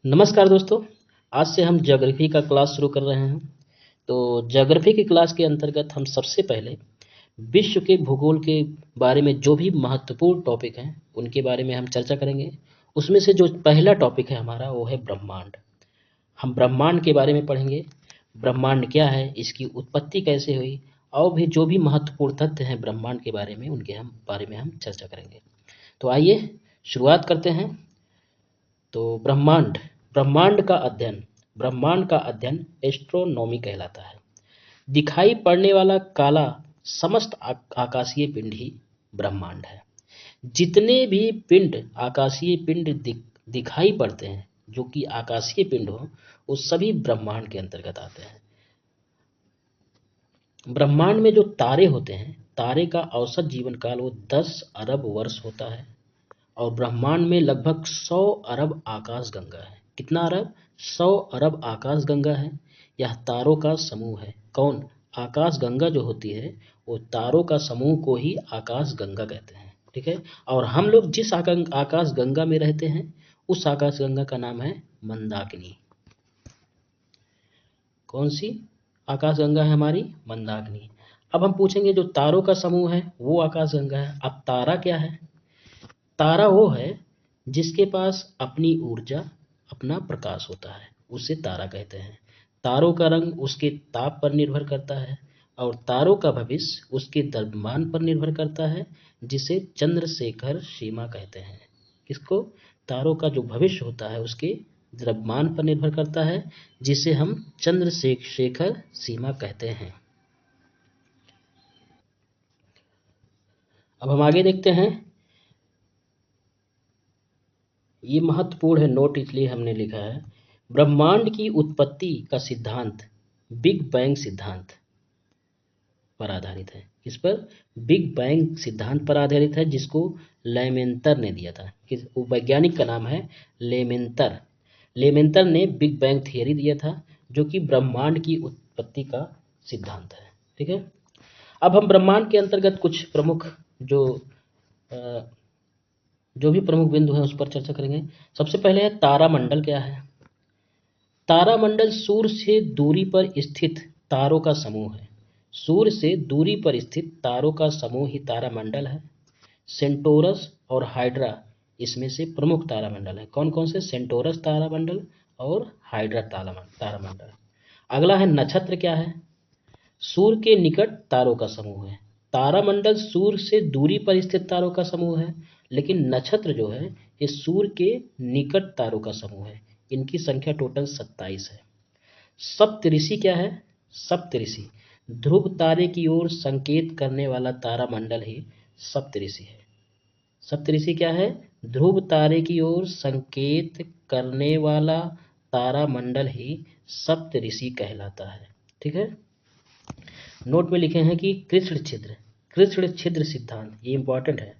नमस्कार दोस्तों। आज से हम ज्योग्राफी का क्लास शुरू कर रहे हैं। तो ज्योग्राफी की क्लास के अंतर्गत हम सबसे पहले विश्व के भूगोल के बारे में जो भी महत्वपूर्ण टॉपिक हैं उनके बारे में हम चर्चा करेंगे। उसमें से जो पहला टॉपिक है हमारा वो है ब्रह्मांड। हम ब्रह्मांड के बारे में पढ़ेंगे। ब्रह्मांड क्या है, इसकी उत्पत्ति कैसे हुई, और भी जो भी महत्वपूर्ण तथ्य हैं ब्रह्मांड के बारे में उनके हम बारे में हम चर्चा करेंगे। तो आइए शुरुआत करते हैं। तो ब्रह्मांड का अध्ययन एस्ट्रोनॉमी कहलाता है। दिखाई पड़ने वाला काला समस्त आकाशीय पिंड ही ब्रह्मांड है। जितने भी पिंड आकाशीय पिंड दिखाई पड़ते हैं, जो कि आकाशीय पिंड हो, वो सभी ब्रह्मांड के अंतर्गत आते हैं। ब्रह्मांड में जो तारे होते हैं, तारे का औसत जीवन काल वो 10 अरब वर्ष होता है। और ब्रह्मांड में लगभग 100 अरब आकाशगंगा है। कितना अरब? 100 अरब आकाशगंगा है। यह तारों का समूह है। कौन? आकाशगंगा जो होती है वो तारों का समूह को ही आकाशगंगा कहते हैं। ठीक है। और हम लोग जिस आकाशगंगा में रहते हैं उस आकाशगंगा का नाम है मंदाकिनी। कौन सी आकाशगंगा है हमारी? मंदाकिनी। अब हम पूछेंगे जो तारों का समूह है वो आकाशगंगा है। अब तारा क्या है? तारा वो है जिसके पास अपनी ऊर्जा, अपना प्रकाश होता है, उसे तारा कहते हैं। तारों का रंग उसके ताप पर निर्भर करता है और तारों का भविष्य उसके द्रव्यमान पर निर्भर करता है, जिसे चंद्रशेखर सीमा कहते हैं। किसको? तारों का जो भविष्य होता है उसके द्रव्यमान पर निर्भर करता है, जिसे हम चंद्रशेखर सीमा कहते हैं। अब हम आगे देखते हैं। ये महत्वपूर्ण है, नोट इसलिए हमने लिखा है। ब्रह्मांड की उत्पत्ति का सिद्धांत बिग बैंग सिद्धांत पर आधारित है। किस पर? बिग बैंग सिद्धांत पर आधारित है, जिसको लेमेंतर ने दिया था। वो वैज्ञानिक का नाम है लेमेंतर। लेमेंतर ने बिग बैंग थियरी दिया था, जो कि ब्रह्मांड की उत्पत्ति का सिद्धांत है। ठीक है। अब हम ब्रह्मांड के अंतर्गत कुछ प्रमुख अ, जो भी प्रमुख बिंदु हैं उस पर चर्चा करेंगे। सबसे पहले है तारामंडल क्या है। तारामंडल सूर्य से दूरी पर स्थित तारों का समूह है। सूर्य से दूरी पर स्थित तारों का समूह ही तारामंडल है। सेंटोरस और हाइड्रा इसमें से प्रमुख तारामंडल है। कौन कौन से? सेंटोरस तारामंडल और हाइड्रा तारामंडल। अगला है नक्षत्र क्या है। सूर्य के निकट तारों का समूह है। तारामंडल सूर्य से दूरी पर स्थित तारों का समूह है, लेकिन नक्षत्र जो है ये सूर्य के निकट तारों का समूह है। इनकी संख्या टोटल 27 है। सप्तऋषि क्या है? सप्तऋषि ध्रुव तारे की ओर संकेत करने वाला तारामंडल ही सप्तऋषि है। सप्तऋषि क्या है? ध्रुव तारे की ओर संकेत करने वाला तारामंडल ही सप्तऋषि कहलाता है। ठीक है। नोट में लिखे हैं कि कृष्ण छिद्र सिद्धांत, ये इंपॉर्टेंट है।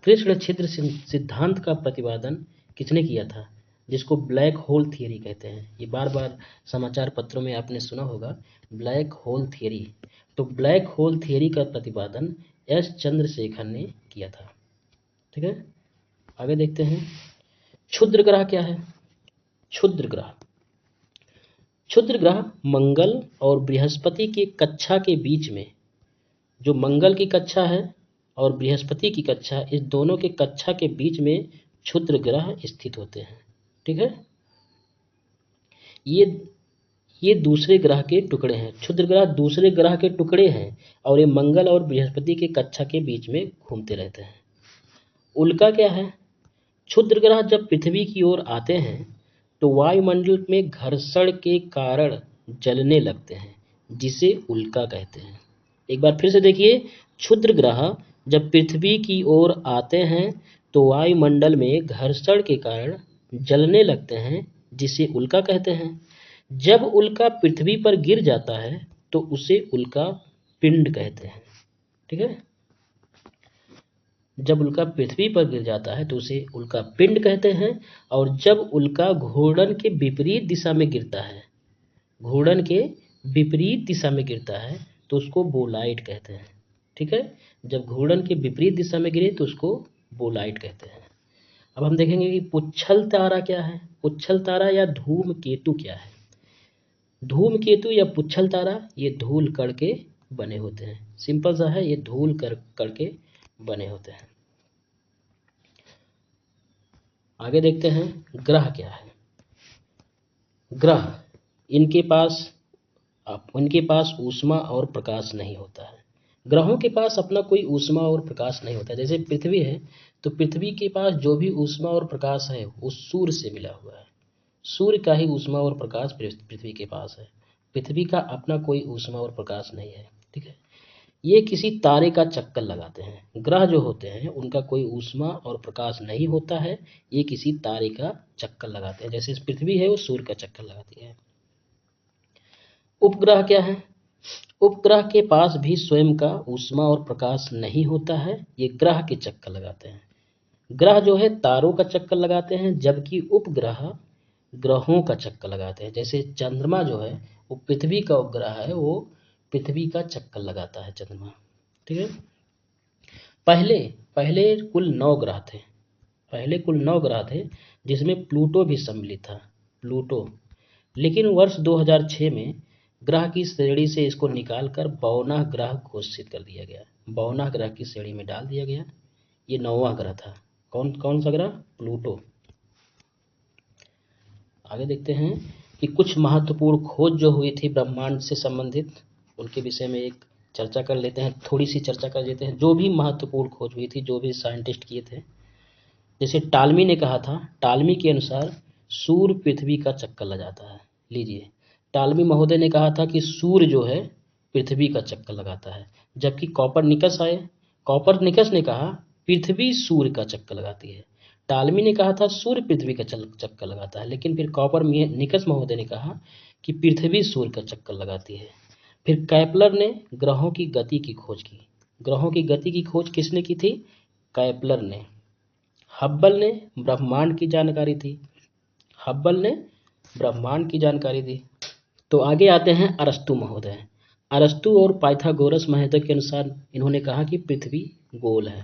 कृष्ण छिद्र सिद्धांत का प्रतिपादन किसने किया था? जिसको ब्लैक होल थियरी कहते हैं। ये बार बार समाचार पत्रों में आपने सुना होगा, ब्लैक होल थियरी। तो ब्लैक होल थियरी का प्रतिपादन एस चंद्रशेखर ने किया था। ठीक है। आगे देखते हैं। क्षुद्र ग्रह क्या है? क्षुद्र ग्रह क्षुद्र ग्रह मंगल और बृहस्पति की कक्षा के बीच में, जो मंगल की कक्षा है और बृहस्पति की कक्षा, इस दोनों के कक्षा के बीच में क्षुद्र ग्रह स्थित होते हैं। ठीक है। ये ये दूसरे ग्रह के टुकड़े हैं। क्षुद्र ग्रह दूसरे ग्रह के टुकड़े हैं और ये मंगल और बृहस्पति के कक्षा के बीच में घूमते रहते हैं। उल्का क्या है? क्षुद्र ग्रह जब पृथ्वी की ओर आते हैं तो वायुमंडल में घर्षण के कारण जलने लगते हैं, जिसे उल्का कहते हैं। एक बार फिर से देखिए। क्षुद्र ग्रह जब पृथ्वी की ओर आते हैं तो वायुमंडल में घर्षण के कारण जलने लगते हैं, जिसे उल्का कहते हैं। जब उल्का पृथ्वी पर गिर जाता है तो उसे उल्का पिंड कहते हैं। ठीक है। जब उल्का पृथ्वी पर गिर जाता है तो उसे उल्का पिंड कहते हैं। और जब उल्का घूर्णन के विपरीत दिशा में गिरता है, घूर्णन के विपरीत दिशा में गिरता है तो उसको बोलाइट कहते हैं। ठीक है। जब घूर्णन के विपरीत दिशा में गिरे तो उसको बोलाइट कहते हैं। अब हम देखेंगे कि पुच्छल तारा क्या है, पुच्छल तारा या धूमकेतु क्या है। धूमकेतु या पुच्छल तारा ये धूल कण के बने होते हैं, सिंपल सा है, ये धूल कण के बने होते हैं। आगे देखते हैं ग्रह क्या है। ग्रह इनके पास ऊष्मा और प्रकाश नहीं होता है। ग्रहों के पास अपना कोई ऊष्मा और प्रकाश नहीं होता है। जैसे पृथ्वी है तो पृथ्वी के पास जो भी ऊष्मा और प्रकाश है वो सूर्य से मिला हुआ है। सूर्य का ही ऊष्मा और प्रकाश पृथ्वी के पास है। पृथ्वी का अपना कोई ऊष्मा और प्रकाश नहीं है, ठीक है। ये किसी तारे का चक्कर लगाते हैं। ग्रह जो होते हैं उनका कोई ऊष्मा और प्रकाश नहीं होता है, ये किसी तारे का चक्कर लगाते हैं। जैसे पृथ्वी है वो सूर्य का चक्कर लगाती है। उपग्रह क्या है। उपग्रह के पास भी स्वयं का ऊष्मा और प्रकाश नहीं होता है, ये ग्रह के चक्कर लगाते हैं। ग्रह जो है तारों का चक्कर लगाते हैं, जबकि उपग्रह ग्रहों का चक्कर लगाते हैं। जैसे चंद्रमा जो है वो पृथ्वी का उपग्रह है, वो पृथ्वी का चक्कर लगाता है चंद्रमा, ठीक है। पहले पहले कुल 9 ग्रह थे। पहले कुल 9 ग्रह थे जिसमें प्लूटो भी सम्मिलित था, प्लूटो। लेकिन वर्ष 2006 में ग्रह की श्रेणी से इसको निकालकर 52वां ग्रह घोषित कर दिया गया। 52वां ग्रह की श्रेणी में डाल दिया गया। ये 9वां ग्रह था। कौन कौन सा ग्रह? प्लूटो। आगे देखते हैं कि कुछ महत्वपूर्ण खोज जो हुई थी ब्रह्मांड से संबंधित, उनके विषय में एक चर्चा कर लेते हैं, थोड़ी सी चर्चा कर लेते हैं। जो भी महत्वपूर्ण खोज हुई थी, जो भी साइंटिस्ट किए थे, जैसे टालमी ने कहा था, टालमी के अनुसार सूर्य पृथ्वी का चक्कर लगाता है। लीजिए, टालमी महोदय ने कहा था कि सूर्य जो है पृथ्वी का चक्कर लगाता है, जबकि कॉपरनिकस आए, कॉपरनिकस ने कहा पृथ्वी सूर्य का चक्कर लगाती है। टालमी ने कहा था सूर्य पृथ्वी का चक्कर लगाता है, लेकिन फिर कॉपरनिकस महोदय ने कहा कि पृथ्वी सूर्य का चक्कर लगाती है। फिर कैपलर ने ग्रहों की गति की खोज की। ग्रहों की गति की खोज किसने की थी? कैपलर ने। हब्बल ने ब्रह्मांड की जानकारी दी। हब्बल ने ब्रह्मांड की जानकारी दी। तो आगे आते हैं अरस्तु महोदय। अरस्तु और पाइथागोरस महोदय के अनुसार इन्होंने कहा कि पृथ्वी गोल है।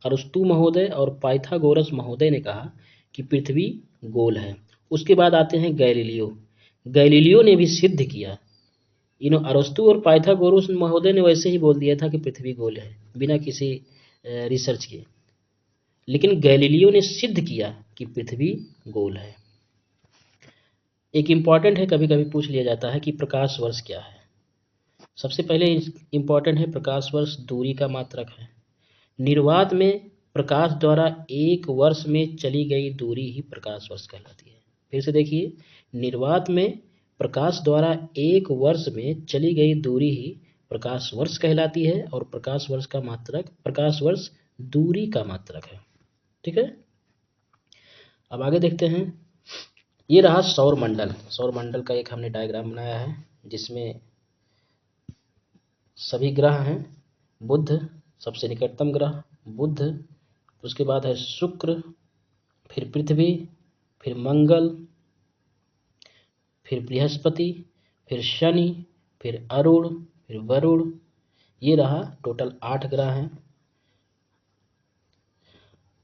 अरस्तु महोदय और पाइथागोरस महोदय ने कहा कि पृथ्वी गोल है। उसके बाद आते हैं गैलीलियो। गैलीलियो ने भी सिद्ध किया। अरस्तु और पाइथागोरस महोदय ने वैसे ही बोल दिया था कि पृथ्वी गोल है, बिना किसी रिसर्च के। लेकिन गैलीलियो ने सिद्ध किया कि पृथ्वी गोल है। एक इम्पॉर्टेंट है, कभी कभी पूछ लिया जाता है कि प्रकाश वर्ष क्या है। सबसे पहले इम्पॉर्टेंट है, प्रकाश वर्ष दूरी का मात्रक है। निर्वात में प्रकाश द्वारा एक वर्ष में चली गई दूरी ही प्रकाश वर्ष कहलाती है। फिर से देखिए, निर्वात में प्रकाश द्वारा एक वर्ष में चली गई दूरी ही प्रकाश वर्ष कहलाती है, और प्रकाश वर्ष का मात्रक, प्रकाश वर्ष दूरी का मात्रक है, ठीक है। अब आगे देखते हैं, ये रहा सौर मंडल। सौर मंडल का एक हमने डायग्राम बनाया है जिसमें सभी ग्रह हैं। बुध सबसे निकटतम ग्रह, बुध, उसके बाद है शुक्र, फिर पृथ्वी, फिर मंगल, फिर बृहस्पति, फिर शनि, फिर अरुण, फिर वरुण। ये रहा टोटल 8 ग्रह हैं।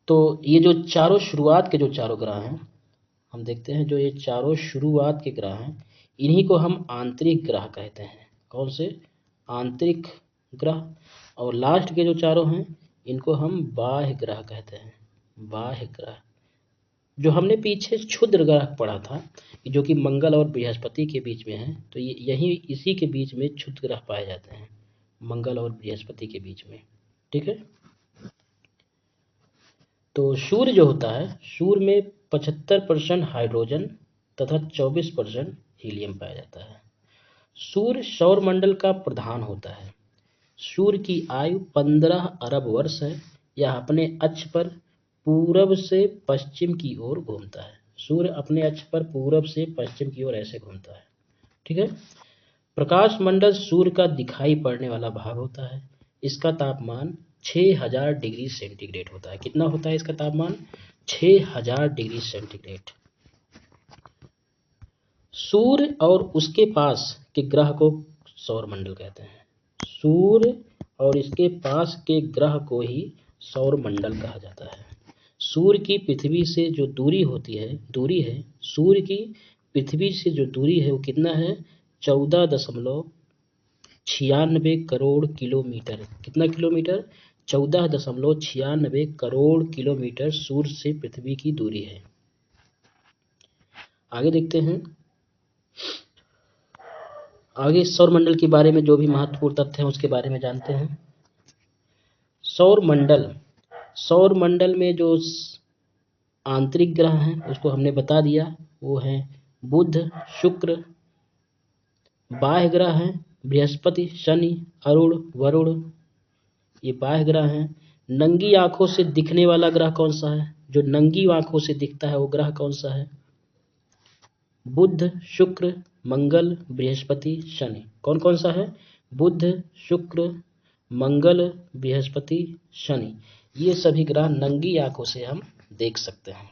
तो ये जो चारों शुरुआत के जो चारों ग्रह हैं, हम देखते हैं जो ये चारों शुरुआत के ग्रह हैं, इन्हीं को हम आंतरिक ग्रह कहते हैं। कौन से? आंतरिक ग्रह। और लास्ट के जो चारों हैं इनको हम बाह्य ग्रह कहते हैं। बाह्य ग्रह, जो हमने पीछे क्षुद्र ग्रह पढ़ा था, जो कि मंगल और बृहस्पति के बीच में है, तो ये यही इसी के बीच में क्षुद्र ग्रह पाए जाते हैं, मंगल और बृहस्पति के बीच में, ठीक है। तो सूर्य जो होता है, सूर्य में 75% हाइड्रोजन तथा 24% हीलियम पाया जाता है। सूर्य सौरमंडल का प्रधान होता है। सूर्य की आयु 15 अरब वर्ष है। यह अपने अक्ष पर पूरब से पश्चिम की ओर घूमता है। सूर्य अपने अक्ष पर पूरब से पश्चिम की ओर ऐसे घूमता है, ठीक है। प्रकाश मंडल सूर्य का दिखाई पड़ने वाला भाग होता है। इसका तापमान 6000 डिग्री सेंटीग्रेड होता है। कितना होता है इसका तापमान? 6000 डिग्री सेंटीग्रेड। सूर्य और उसके पास के ग्रह को सौरमंडल कहते हैं। सूर्य और इसके पास के ग्रह को ही सौरमंडल कहा जाता है। सूर्य की पृथ्वी से जो दूरी है, सूर्य की पृथ्वी से जो दूरी है वो कितना है? 14.96 करोड़ किलोमीटर। कितना किलोमीटर? 14.96 करोड़ किलोमीटर सूर्य से पृथ्वी की दूरी है। आगे देखते हैं। आगे सौरमंडल के बारे में जो भी महत्वपूर्ण तथ्य हैं उसके बारे में जानते हैं। सौरमंडल, सौरमंडल में जो आंतरिक ग्रह हैं उसको हमने बता दिया, वो हैं बुध, शुक्र। बाह्य ग्रह हैं बृहस्पति, शनि, अरुण, वरुण, ये बाह्य ग्रह हैं। नंगी आंखों से दिखने वाला ग्रह कौन सा है? जो नंगी आंखों से दिखता है वो ग्रह कौन सा है? बुध, शुक्र, मंगल, बृहस्पति, शनि। कौन कौन सा है? बुध, शुक्र, मंगल, बृहस्पति, शनि। ये सभी ग्रह नंगी आंखों से हम देख सकते हैं।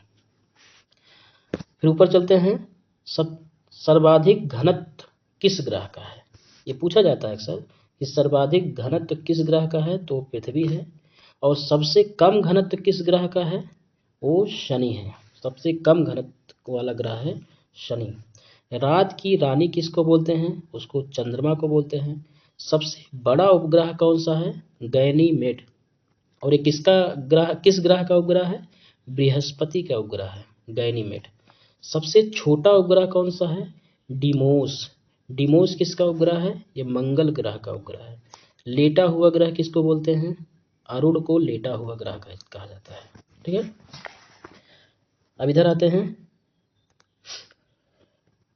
फिर ऊपर चलते हैं। सब सर्वाधिक घनत्व किस ग्रह का है? ये पूछा जाता है अक्सर कि सर्वाधिक घनत्व किस ग्रह का है, तो पृथ्वी है। और सबसे कम घनत्व किस ग्रह का है? वो शनि है। सबसे कम घनत्व वाला ग्रह है शनि। रात की रानी किसको बोलते हैं? उसको चंद्रमा को बोलते हैं। सबसे बड़ा उपग्रह कौन सा है? गैनीमेड। और ये किस ग्रह का उपग्रह है? बृहस्पति का उपग्रह है गैनीमेड। सबसे छोटा उपग्रह कौन सा है? डिमोस। डिमोस किसका उपग्रह है? ये मंगल ग्रह का उपग्रह है। लेटा हुआ ग्रह किसको बोलते हैं? अरुण को लेटा हुआ ग्रह कहा जाता है। ठीक है, अब इधर आते हैं।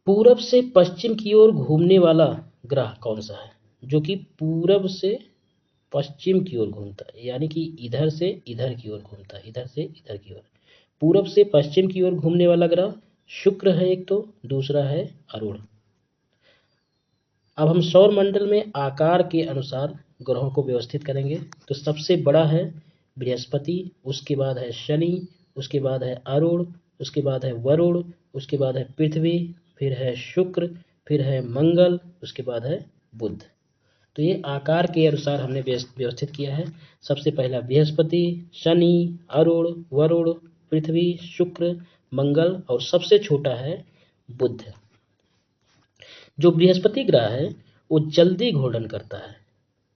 पूरब से पश्चिम की ओर घूमने वाला ग्रह कौन सा है? जो कि पूरब से पश्चिम की ओर घूमता है, यानी कि इधर से इधर की ओर घूमता है, इधर से इधर की ओर। पूरब से पश्चिम की ओर घूमने वाला ग्रह शुक्र है एक, तो दूसरा है अरुण। अब हम सौर मंडल में आकार के अनुसार ग्रहों को व्यवस्थित करेंगे। तो सबसे बड़ा है बृहस्पति, उसके बाद है शनि, उसके बाद है अरुण, उसके बाद है वरुण, उसके बाद है पृथ्वी, फिर है शुक्र, फिर है मंगल, उसके बाद है बुध। तो ये आकार के अनुसार हमने व्यवस्थित किया है। सबसे पहला बृहस्पति, शनि, अरुण, वरुण, पृथ्वी, शुक्र, मंगल, और सबसे छोटा है बुध। जो बृहस्पति ग्रह है वो जल्दी घूर्णन करता है,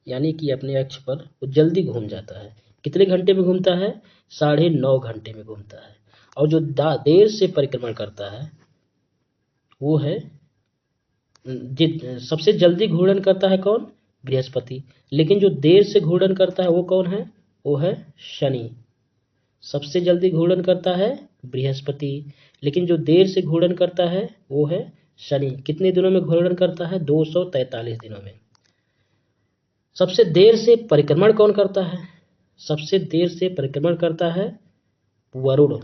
यानी कि अपने अक्ष पर वो जल्दी घूम जाता है। कितने घंटे में घूमता है? 9.5 घंटे में घूमता है। और जो देर से परिक्रमण करता है वो है सबसे जल्दी घूर्णन करता है कौन? बृहस्पति। लेकिन जो देर से घूर्णन करता है वो कौन है? वो है शनि। सबसे जल्दी घूर्णन करता है बृहस्पति, लेकिन जो देर से घूर्णन करता है वो है शनि। कितने दिनों में घूर्णन करता है? 243 दिनों में। सबसे देर से परिक्रमण कौन करता है? सबसे देर से परिक्रमण करता है वरुण।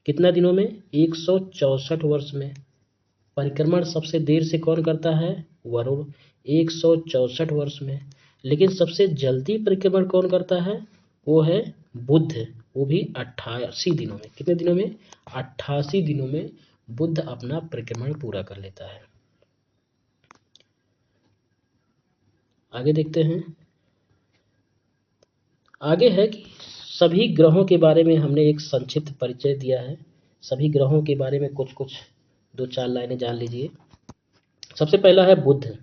कितना दिनों में? 164 वर्ष में। परिक्रमण सबसे देर से कौन करता है? वरुण, 164 वर्ष में। लेकिन सबसे जल्दी परिक्रमण कौन करता है? वो है बुध, वो भी 88 दिनों में। कितने दिनों में? 88 दिनों में बुध अपना परिक्रमण पूरा कर लेता है। आगे देखते हैं। आगे है कि सभी ग्रहों के बारे में हमने एक संक्षिप्त परिचय दिया है। सभी ग्रहों के बारे में कुछ कुछ 2-4 लाइनें जान लीजिए। सबसे पहला है बुध।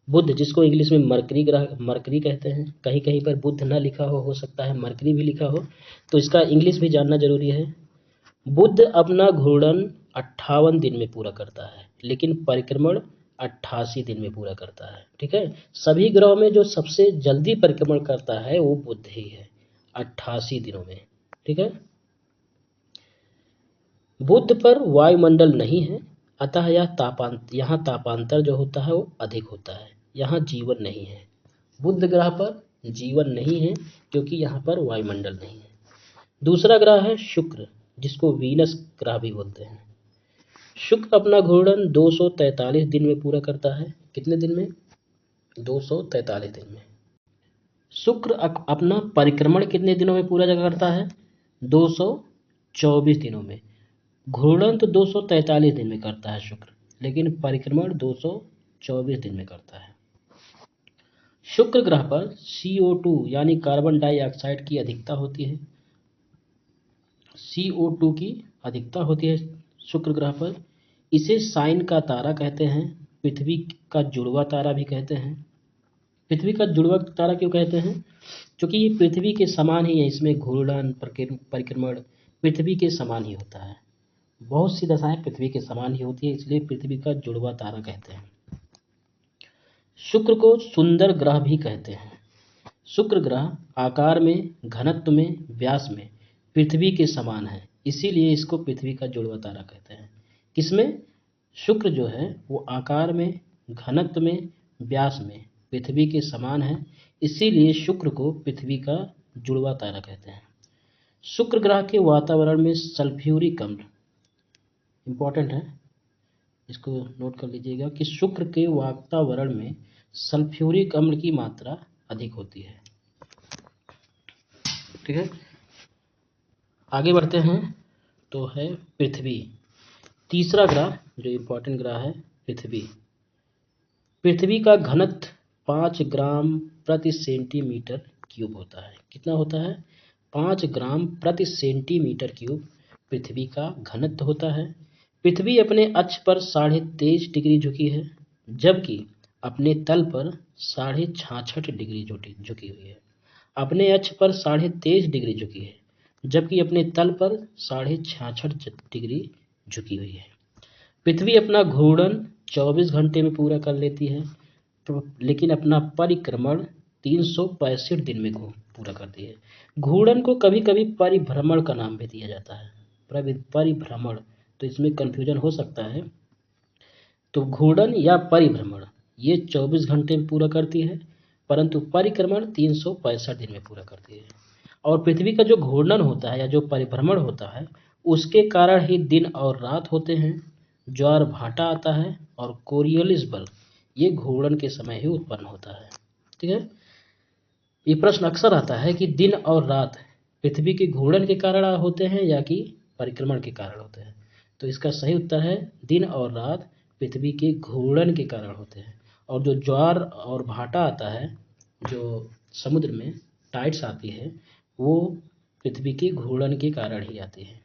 बुध, जिसको इंग्लिश में मरकरी कहते हैं। कहीं कहीं पर बुध ना लिखा हो सकता है मरकरी भी लिखा हो, तो इसका इंग्लिश भी जानना जरूरी है। बुध अपना घूर्णन 58 दिन में पूरा करता है, लेकिन परिक्रमण 88 दिन में पूरा करता है। ठीक है, सभी ग्रहों में जो सबसे जल्दी परिक्रमण करता है वो बुध ही है, 88 दिनों में। ठीक है, बुध पर वायुमंडल नहीं है, अतः यहाँ तापांतर जो होता है वो अधिक होता है। यहाँ जीवन नहीं है, बुध ग्रह पर जीवन नहीं है क्योंकि यहाँ पर वायुमंडल नहीं है। दूसरा ग्रह है शुक्र, जिसको वीनस ग्रह भी बोलते हैं। शुक्र अपना घूर्णन 243 दिन में पूरा करता है। कितने दिन में? 243 दिन में। शुक्र अपना परिक्रमण कितने दिनों में पूरा करता है? 224 दिनों में। घूर्णन तो 243 दिन में करता है शुक्र, लेकिन परिक्रमण 224 दिन में करता है। शुक्र ग्रह पर CO2 यानी कार्बन डाइऑक्साइड की अधिकता होती है। CO2 की अधिकता होती है शुक्र ग्रह पर। इसे साइन का तारा कहते हैं, पृथ्वी का जुड़वा तारा भी कहते हैं। पृथ्वी का जुड़वा तारा क्यों कहते हैं? क्योंकि ये पृथ्वी के समान ही है, इसमें घूर्णन परिक्रमण पृथ्वी के समान ही होता है। बहुत सी दशाएं पृथ्वी के समान ही होती है, इसलिए पृथ्वी का जुड़वा तारा कहते हैं। शुक्र को सुंदर ग्रह भी कहते हैं। शुक्र ग्रह आकार में, घनत्व में, व्यास में पृथ्वी के समान है, इसीलिए इसको पृथ्वी का जुड़वा तारा कहते हैं। किसमें? शुक्र जो है वो आकार में, घनत्व में, व्यास में पृथ्वी के समान है, इसीलिए शुक्र को पृथ्वी का जुड़वा तारा कहते हैं। शुक्र ग्रह के वातावरण में सल्फ्यूरिक अम्ल, इंपॉर्टेंट है, इसको नोट कर लीजिएगा कि शुक्र के वातावरण में सल्फ्यूरिक अम्ल की मात्रा अधिक होती है। ठीक है, आगे बढ़ते हैं। तो है पृथ्वी, तीसरा ग्रह जो इम्पोर्टेंट ग्रह है पृथ्वी। पृथ्वी का घनत्व 5 ग्राम प्रति सेंटीमीटर क्यूब होता है। कितना होता है? 5 ग्राम प्रति सेंटीमीटर क्यूब पृथ्वी का घनत्व होता है। पृथ्वी अपने अक्ष पर 23.5 डिग्री झुकी है, जबकि अपने तल पर 66.5 डिग्री झुकी हुई है। अपने अक्ष पर 23.5 डिग्री झुकी है, जबकि अपने तल पर 66.5 डिग्री झुकी हुई है। पृथ्वी अपना घूर्णन 24 घंटे में पूरा कर लेती है, लेकिन अपना परिक्रमण 365 दिन में पूरा करती है। घूर्णन को कभी कभी परिभ्रमण का नाम भी दिया जाता है। परिभ्रमण, तो इसमें कन्फ्यूजन हो सकता है। तो घूर्णन या परिभ्रमण ये 24 घंटे में पूरा करती है, परंतु परिक्रमण 365 दिन में पूरा करती है। और पृथ्वी का जो घूर्णन होता है या जो परिभ्रमण होता है, उसके कारण ही दिन और रात होते हैं, ज्वार भाटा आता है, और कोरियोलिस बल ये घूर्णन के समय ही उत्पन्न होता है। ठीक है, ये प्रश्न अक्सर आता है कि दिन और रात पृथ्वी के घूर्णन के कारण होते हैं या कि परिक्रमण के कारण होते हैं। तो इसका सही उत्तर है दिन और रात पृथ्वी के घूर्णन के कारण होते हैं। और जो ज्वार और भाटा आता है, जो समुद्र में टाइड्स आती है, वो पृथ्वी के घूर्णन के कारण ही आती है।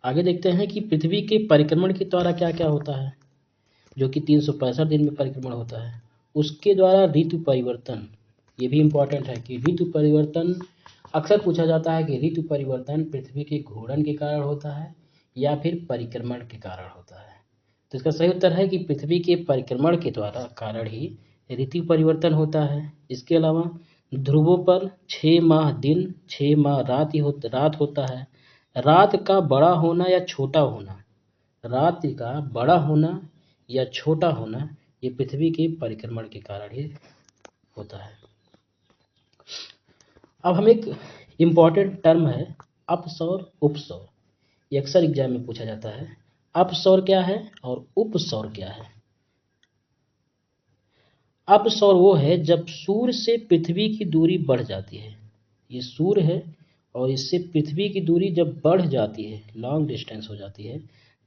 आगे देखते हैं कि पृथ्वी के परिक्रमण के द्वारा क्या क्या होता है, जो कि 365 दिन में परिक्रमण होता है। उसके द्वारा ऋतु परिवर्तन, ये भी इम्पोर्टेंट है कि ऋतु परिवर्तन अक्सर पूछा जाता है कि ऋतु परिवर्तन पृथ्वी के घूर्णन के कारण होता है या फिर परिक्रमण के कारण होता है। तो इसका सही उत्तर है कि पृथ्वी के परिक्रमण के द्वारा कारण ही ऋतु परिवर्तन होता है। इसके अलावा ध्रुवों पर 6 माह दिन 6 माह रात होता है। रात का बड़ा होना या छोटा होना, रात का बड़ा होना या छोटा होना ये पृथ्वी के परिक्रमण के कारण ही होता है। अब हम एक इम्पॉर्टेंट टर्म है अपसौर उपसौर, ये अक्सर एग्जाम में पूछा जाता है। अपसौर क्या है और उपसौर क्या है? अपसौर वो है जब सूर्य से पृथ्वी की दूरी बढ़ जाती है। ये सूर्य है और इससे पृथ्वी की दूरी जब बढ़ जाती है, लॉन्ग डिस्टेंस हो जाती है,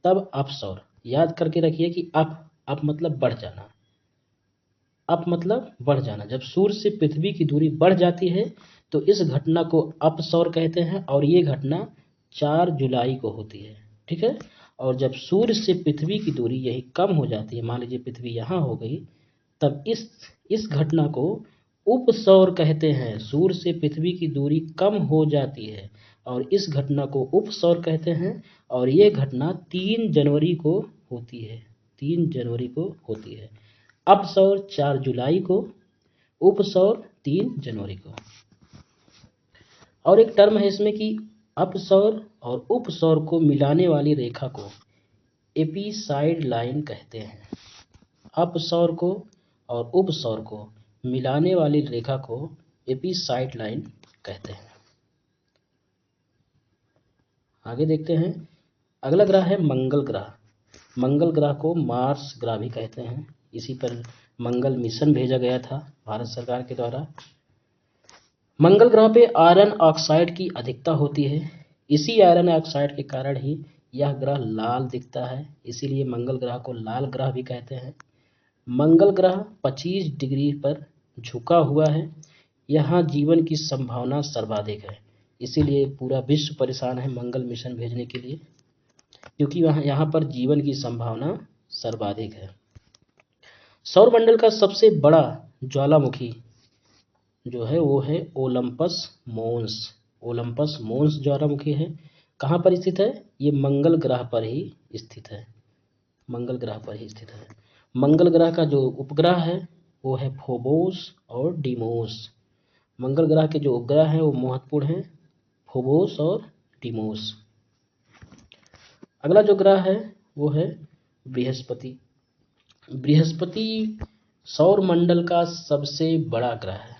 तब अपसौर। याद करके रखिए कि अप मतलब बढ़ जाना, अप मतलब बढ़ जाना। जब सूर्य से पृथ्वी की दूरी बढ़ जाती है तो इस घटना को अपसौर कहते हैं, और ये घटना 4 जुलाई को होती है। ठीक है, और जब सूर्य से पृथ्वी की दूरी यही कम हो जाती है, मान लीजिए पृथ्वी यहाँ हो गई, तब इस घटना को उपसौर कहते हैं। सूर्य से पृथ्वी की दूरी कम हो जाती है और इस घटना को उपसौर कहते हैं, और ये घटना 3 जनवरी को होती है। 3 जनवरी को होती है। अपसौर 4 जुलाई को, उपसौर 3 जनवरी को। और एक टर्म है इसमें कि अपसौर और उपसौर को मिलाने वाली रेखा को एपिसाइड लाइन कहते हैं। अपसौर को और उपसौर को मिलाने वाली रेखा को एपिसाइड लाइन कहते हैं। आगे देखते हैं, अगला ग्रह है मंगल ग्रह। मंगल ग्रह को मार्स ग्रह भी कहते हैं। इसी पर मंगल मिशन भेजा गया था भारत सरकार के द्वारा। मंगल ग्रह पे आयरन ऑक्साइड की अधिकता होती है। इसी आयरन ऑक्साइड के कारण ही यह ग्रह लाल दिखता है, इसीलिए मंगल ग्रह को लाल ग्रह भी कहते हैं। मंगल ग्रह 25 डिग्री पर झुका हुआ है। यहाँ जीवन की संभावना सर्वाधिक है। इसीलिए पूरा विश्व परेशान है मंगल मिशन भेजने के लिए, क्योंकि यहाँ पर जीवन की संभावना सर्वाधिक है। सौरमंडल का सबसे बड़ा ज्वालामुखी जो है वो है ओलंपस मोन्स। ओलंपस मोन्स ज्वालामुखी है। कहाँ पर स्थित है? ये मंगल ग्रह पर ही स्थित है। मंगल ग्रह पर ही स्थित है। मंगल ग्रह का जो उपग्रह है वो है फोबोस और डीमोस। मंगल ग्रह के जो उपग्रह हैं वो महत्वपूर्ण हैं, फोबोस और डीमोस। अगला जो ग्रह है वो है बृहस्पति। बृहस्पति सौरमंडल का सबसे बड़ा ग्रह है।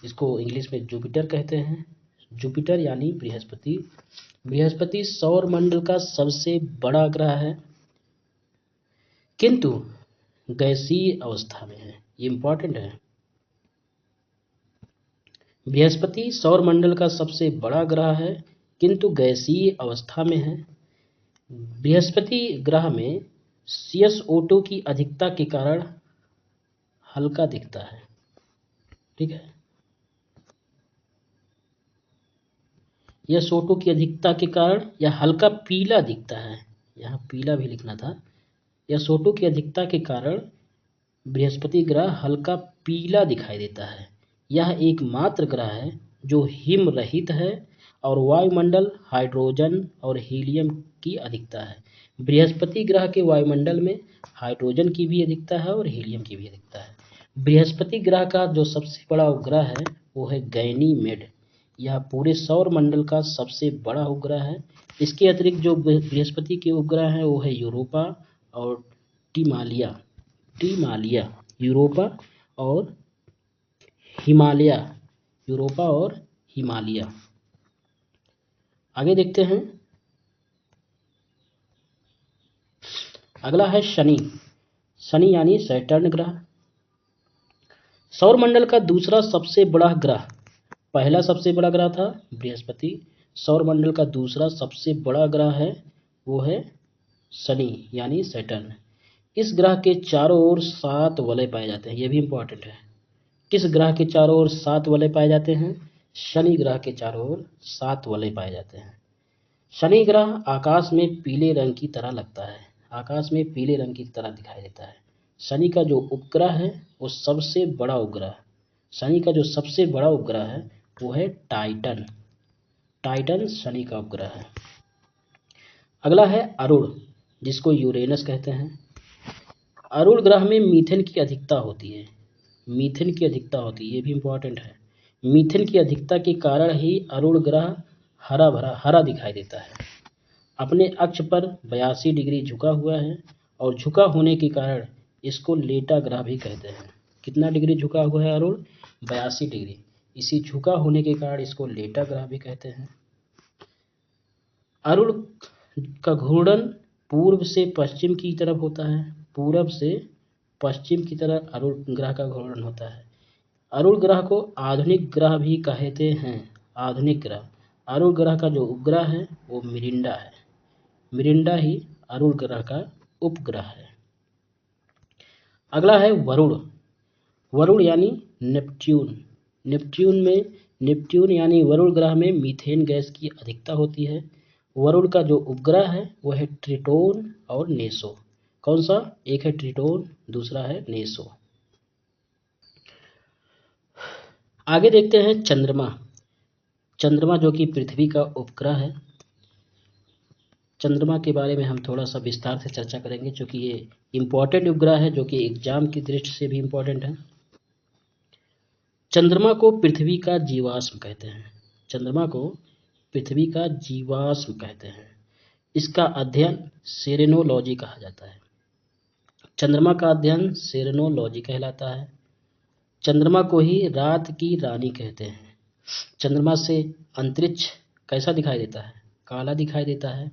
इसको इंग्लिश में जुपिटर कहते हैं। जुपिटर यानी बृहस्पति। बृहस्पति सौरमंडल का सबसे बड़ा ग्रह है, किंतु गैसीय अवस्था में है। ये इंपॉर्टेंट है। बृहस्पति सौरमंडल का सबसे बड़ा ग्रह है, किंतु गैसीय अवस्था में है। बृहस्पति ग्रह में CO2 की अधिकता के कारण हल्का दिखता है। ठीक है, यह CO2 की अधिकता के कारण यह हल्का पीला दिखता है। यहाँ पीला भी लिखना था। यह CO2 की अधिकता के कारण बृहस्पति ग्रह हल्का पीला दिखाई देता है। यह एकमात्र ग्रह है जो हिम रहित है और वायुमंडल हाइड्रोजन और हीलियम की अधिकता है। बृहस्पति ग्रह के वायुमंडल में हाइड्रोजन की भी अधिकता है और हीलियम की भी अधिकता है। बृहस्पति ग्रह का जो सबसे बड़ा उपग्रह है वो है गैनीमेड। यह पूरे सौर मंडल का सबसे बड़ा उपग्रह है। इसके अतिरिक्त जो बृहस्पति के उपग्रह हैं वो है यूरोपा और टिमालिया। यूरोपा और हिमालय। यूरोपा और हिमालय। आगे देखते हैं। अगला है शनि। शनि यानी सैटर्न ग्रह। सौरमंडल का दूसरा सबसे बड़ा ग्रह। पहला सबसे बड़ा ग्रह था बृहस्पति। सौरमंडल का दूसरा सबसे बड़ा ग्रह है वो है शनि यानी सैटर्न। इस ग्रह के चारों ओर 7 वलय पाए जाते हैं। यह भी इंपॉर्टेंट है। किस ग्रह के चारों ओर 7 वलय पाए जाते हैं? शनि ग्रह के चारों ओर 7 वलय पाए जाते हैं। शनि ग्रह आकाश में पीले रंग की तरह लगता है। आकाश में पीले रंग की तरह दिखाई देता है। शनि का जो उपग्रह है वो सबसे बड़ा उपग्रह। शनि का जो सबसे बड़ा उपग्रह है वो है टाइटन। टाइटन शनि का उपग्रह है। अगला है अरुण, जिसको यूरेनस कहते हैं। अरुण ग्रह में मीथेन की अधिकता होती है। मीथेन की अधिकता होती है, ये भी इंपॉर्टेंट है। मीथेन की अधिकता के कारण ही अरुण ग्रह हरा दिखाई देता है। अपने अक्ष पर 82 डिग्री झुका हुआ है और झुका होने के कारण इसको लेटा ग्रह भी कहते हैं। कितना डिग्री झुका हुआ है अरुण? 82 डिग्री। इसी झुका होने के कारण इसको लेटा ग्रह भी कहते हैं। अरुण का घूर्णन पूर्व से पश्चिम की तरफ होता है। पूरब से पश्चिम की तरफ अरुण ग्रह का घूर्णन होता है। अरुण ग्रह को आधुनिक ग्रह भी कहते हैं। आधुनिक ग्रह। अरुण ग्रह का जो उपग्रह है वो मिरिंडा है। मिरिंडा ही अरुण ग्रह का उपग्रह है। अगला है वरुण। वरुण यानी नेपच्यून। नेपच्यून यानी वरुण ग्रह में मीथेन गैस की अधिकता होती है। वरुण का जो उपग्रह है वो है ट्रिटोन और नेसो। कौन सा? एक है ट्रिटोन, दूसरा है नेसो। आगे देखते हैं चंद्रमा। चंद्रमा जो कि पृथ्वी का उपग्रह है। चंद्रमा के बारे में हम थोड़ा सा विस्तार से चर्चा करेंगे, क्योंकि ये इम्पोर्टेंट उपग्रह है, जो कि एग्जाम की दृष्टि से भी इम्पोर्टेंट है। चंद्रमा को पृथ्वी का जीवाश्म कहते हैं। चंद्रमा को पृथ्वी का जीवाश्म कहते हैं। इसका अध्ययन सेरेनोलॉजी कहा जाता है। चंद्रमा का अध्ययन सेरेनोलॉजी कहलाता है। चंद्रमा को ही रात की रानी कहते हैं। चंद्रमा से अंतरिक्ष कैसा दिखाई देता है? काला दिखाई देता है।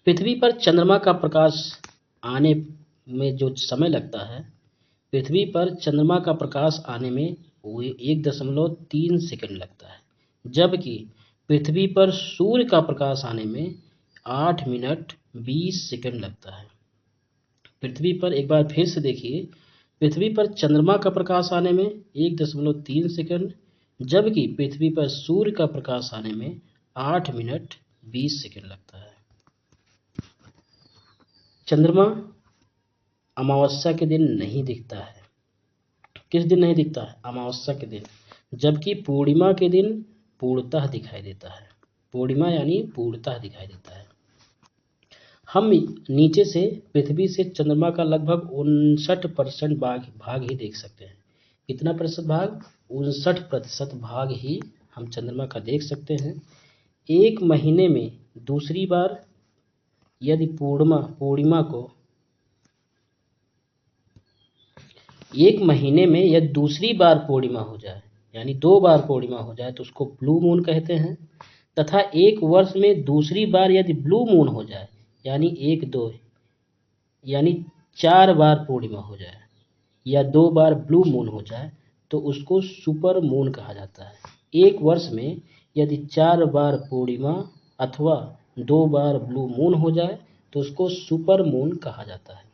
पृथ्वी पर चंद्रमा का प्रकाश आने में जो समय लगता है, पृथ्वी पर चंद्रमा का प्रकाश आने में 1.3 सेकंड लगता है, जबकि पृथ्वी पर सूर्य का प्रकाश आने में 8 मिनट 20 सेकंड लगता है। पृथ्वी पर एक बार फिर से देखिए, पृथ्वी पर चंद्रमा का प्रकाश आने में 1.3 सेकंड, जबकि पृथ्वी पर सूर्य का प्रकाश आने में 8 मिनट 20 सेकंड लगता है। चंद्रमा अमावस्या के दिन नहीं दिखता है। किस दिन नहीं दिखता है? अमावस्या के दिन। जबकि पूर्णिमा के दिन पूर्णतः दिखाई देता है। पूर्णिमा यानी पूर्णतः दिखाई देता है। हम नीचे से पृथ्वी से चंद्रमा का लगभग 59% भाग ही देख सकते हैं। कितना प्रतिशत भाग? 59% भाग ही हम चंद्रमा का देख सकते हैं। एक महीने में दूसरी बार यदि पूर्णिमा को एक महीने में यदि दूसरी बार पूर्णिमा हो जाए, यानी 2 बार पूर्णिमा हो जाए, तो उसको ब्लू मून कहते हैं। तथा एक वर्ष में दूसरी बार यदि ब्लू मून हो जाए, यानी 1 2 यानी 4 बार पूर्णिमा हो जाए या 2 बार ब्लू मून हो जाए, तो उसको सुपर मून कहा जाता है। एक वर्ष में यदि 4 बार पूर्णिमा अथवा 2 बार ब्लू मून हो जाए, तो उसको सुपर मून कहा जाता है।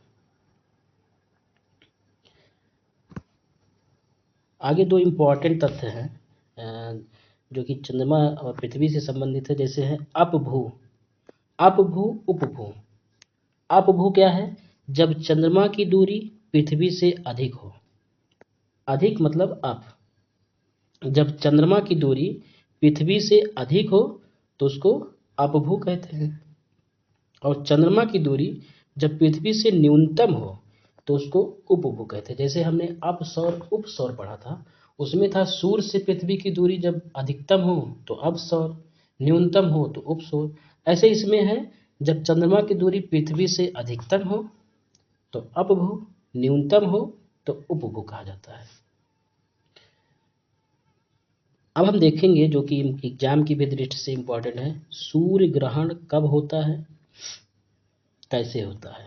आगे 2 इम्पॉर्टेंट तथ्य हैं जो कि चंद्रमा और पृथ्वी से संबंधित है, जैसे है अपभू, उपभू। अपभू क्या है? जब चंद्रमा की दूरी पृथ्वी से अधिक हो। अधिक मतलब अप। जब चंद्रमा की दूरी पृथ्वी से अधिक हो तो उसको अपभू कहते हैं। और चंद्रमा की दूरी जब पृथ्वी से न्यूनतम हो तो उसको उपभू कहते हैं। जैसे हमने अपसौर उपसौर पढ़ा था, उसमें था सूर्य से पृथ्वी की दूरी जब अधिकतम हो तो अपसौर, न्यूनतम हो तो उपसौर। ऐसे इसमें है, जब चंद्रमा की दूरी पृथ्वी से अधिकतम हो तो अपभू, न्यूनतम हो तो उपभू कहा जाता है। अब हम देखेंगे, जो कि एग्जाम की भी दृष्टि से इम्पोर्टेंट है, सूर्य ग्रहण कब होता है, कैसे होता है।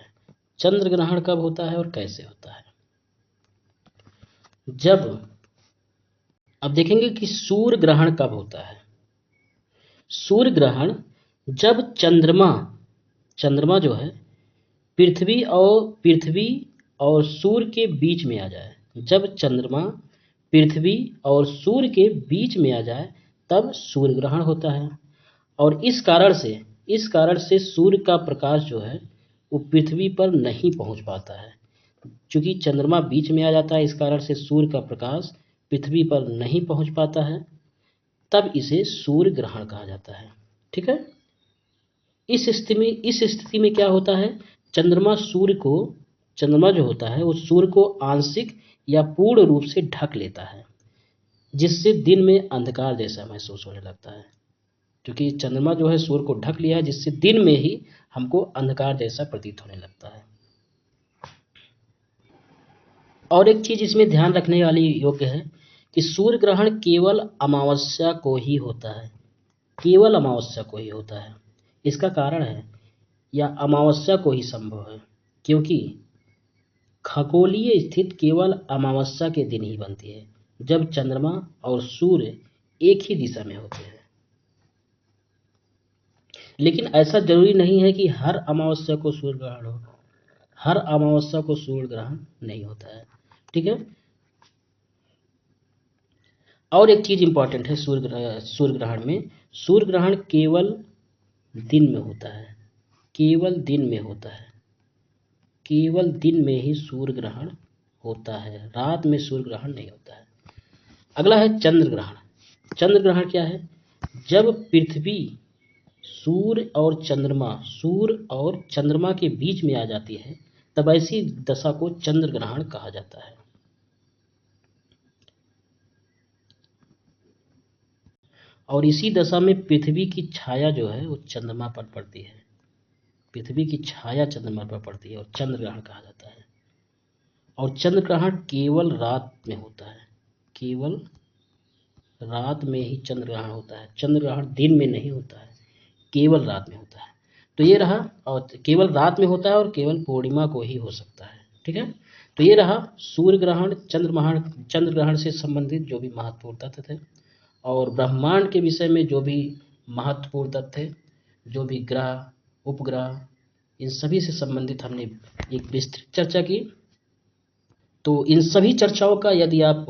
चंद्र ग्रहण कब होता है और कैसे होता है। अब देखेंगे कि सूर्य ग्रहण कब होता है। सूर्य ग्रहण जब चंद्रमा जो है पृथ्वी और सूर्य के बीच में आ जाए। जब चंद्रमा पृथ्वी और सूर्य के बीच में आ जाए तब सूर्य ग्रहण होता है। और इस कारण से सूर्य का प्रकाश जो है वो पृथ्वी पर नहीं पहुंच पाता है। चूंकि चंद्रमा बीच में आ जाता है, इस कारण से सूर्य का प्रकाश पृथ्वी पर नहीं पहुंच पाता है, तब इसे सूर्य ग्रहण कहा जाता है। ठीक है। इस स्थिति में क्या होता है, चंद्रमा जो होता है वो सूर्य को आंशिक या पूर्ण रूप से ढक लेता है, जिससे दिन में अंधकार जैसा महसूस होने लगता है। क्योंकि चंद्रमा जो है सूर्य को ढक लिया है, जिससे दिन में ही हमको अंधकार जैसा प्रतीत होने लगता है। और एक चीज इसमें ध्यान रखने वाली योग्य है कि सूर्य ग्रहण केवल अमावस्या को ही होता है। केवल अमावस्या को ही होता है। इसका कारण है, या अमावस्या को ही संभव है, क्योंकि खगोलीय स्थिति केवल अमावस्या के दिन ही बनती है, जब चंद्रमा और सूर्य एक ही दिशा में होते हैं। लेकिन ऐसा जरूरी नहीं है कि हर अमावस्या को सूर्य ग्रहण हो। हर अमावस्या को सूर्य ग्रहण नहीं होता है। ठीक है। और एक चीज इंपॉर्टेंट है सूर्य ग्रहण में, सूर्य ग्रहण केवल दिन में होता है। केवल दिन में होता है। केवल दिन में ही सूर्य ग्रहण होता है, रात में सूर्य ग्रहण नहीं होता है। अगला है चंद्र ग्रहण। चंद्र ग्रहण क्या है? जब पृथ्वी सूर्य और चंद्रमा के बीच में आ जाती है, तब ऐसी दशा को चंद्र ग्रहण कहा जाता है। और इसी दशा में पृथ्वी की छाया जो है वो चंद्रमा पर पड़ती है। पृथ्वी की छाया चंद्रमा पर पड़ती है और चंद्र ग्रहण कहा जाता है। और चंद्र ग्रहण केवल रात में होता है। केवल रात में ही चंद्र ग्रहण होता है। चंद्र ग्रहण दिन में नहीं होता है, केवल रात में होता है। तो ये रहा, और केवल रात में होता है और केवल पूर्णिमा को ही हो सकता है। ठीक है। तो ये रहा सूर्य ग्रहण, चंद्र ग्रहण से संबंधित जो भी महत्वपूर्ण तथ्य थे, और ब्रह्मांड के विषय में जो भी महत्वपूर्ण तथ्य, जो भी ग्रह उपग्रह, इन सभी से संबंधित हमने एक विस्तृत चर्चा की। तो इन सभी चर्चाओं का यदि आप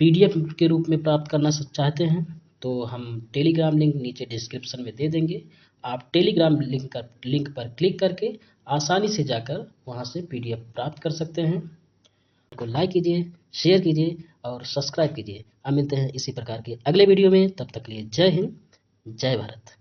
PDF के रूप में प्राप्त करना चाहते हैं तो हम टेलीग्राम लिंक नीचे डिस्क्रिप्शन में दे देंगे। आप टेलीग्राम लिंक पर क्लिक करके आसानी से जाकर वहां से PDF प्राप्त कर सकते हैं। को लाइक कीजिए, शेयर कीजिए और सब्सक्राइब कीजिए। अब मिलते हैं इसी प्रकार के अगले वीडियो में, तब तक के लिए जय हिंद, जय भारत।